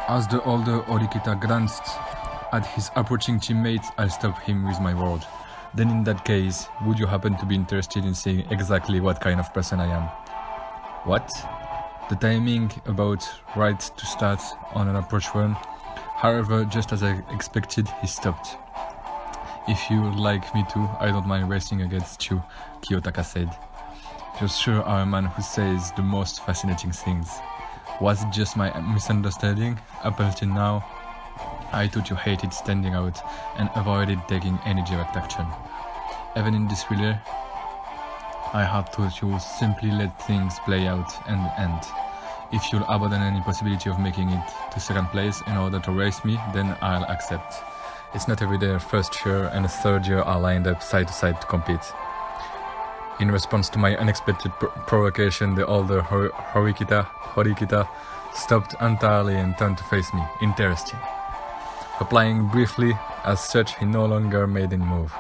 As the older Horikita glanced at his approaching teammate, I'll stop him with my word. Then in that case, would you happen to be interested in seeing exactly what kind of person I am? What? The timing about right to start on an approach run. However, just as I expected, he stopped. If you would like me to, I don't mind racing against you, Kiyotaka said. You sure are a man who says the most fascinating things. Was it just my misunderstanding? Up until now, I thought you hated standing out and avoided taking any direct action. Even in this relay, I had thought you would simply let things play out and end. If you'll abandon any possibility of making it to second place in order to race me, then I'll accept. It's not every day a first year and a third year are lined up side to side to compete. In response to my unexpected provocation, the older Horikita stopped entirely and turned to face me. Interesting. Applying briefly, as such, he no longer made any move.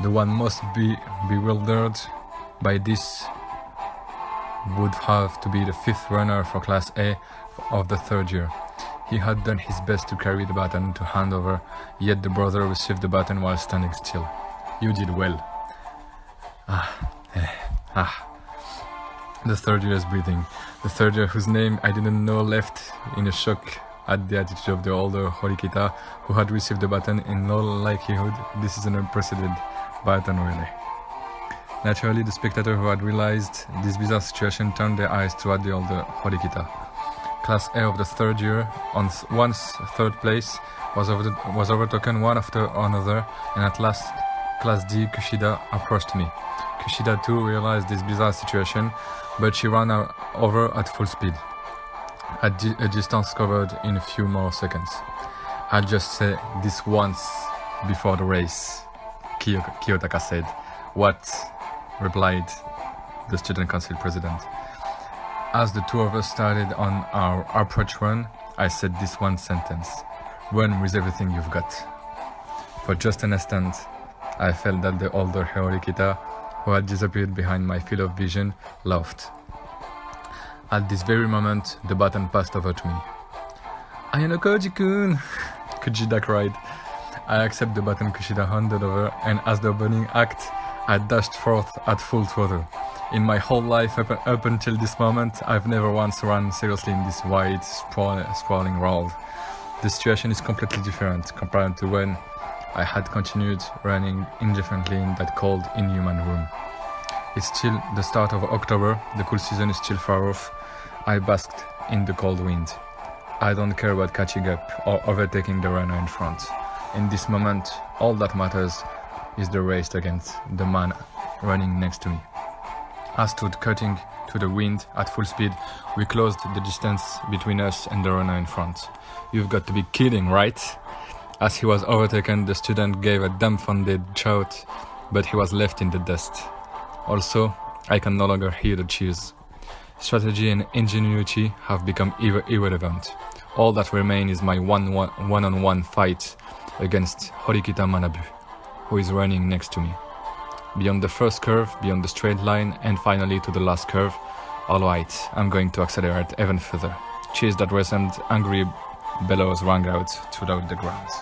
The one most bewildered by this would have to be the fifth runner for Class A of the third year. He had done his best to carry the baton to hand over, yet the brother received the baton while standing still. You did well. The third year is breathing. The third year whose name I didn't know left in a shock at the attitude of the older Horikita, who had received the baton. In all likelihood, this is an unprecedented baton relay. Naturally, the spectator who had realized this bizarre situation turned their eyes toward the older Horikita. Class A of the third year, on once third place, was overtaken one after another, and at last, Class D Kushida approached me. Kushida too realized this bizarre situation, but she ran over at full speed, at a distance covered in a few more seconds. I'll just say this once before the race, Kiyotaka said. What? Replied the student council president. As the two of us started on our approach run, I said this one sentence: run with everything you've got. For just an instant, I felt that the older Horikita, who had disappeared behind my field of vision, laughed. At this very moment, the baton passed over to me. Ayanokoji-kun! Kushida cried. I accept the baton Kushida handed over, and as the opening act, I dashed forth at full throttle. In my whole life up until this moment, I've never once run seriously in this wide, sprawling world. The situation is completely different compared to when I had continued running indifferently in that cold, inhuman room. It's still the start of October, the cool season is still far off. I basked in the cold wind. I don't care about catching up or overtaking the runner in front. In this moment, all that matters is the race against the man running next to me. I stood cutting to the wind at full speed. We closed the distance between us and the runner in front. You've got to be kidding, right? As he was overtaken, the student gave a dumbfounded shout, but he was left in the dust. Also, I can no longer hear the cheers. Strategy and ingenuity have become irrelevant. All that remains is my one-on-one fight against Horikita Manabu, who is running next to me. Beyond the first curve, beyond the straight line, and finally to the last curve. Alright, I'm going to accelerate even further. Cheers that recent angry bellows rang out throughout the grounds.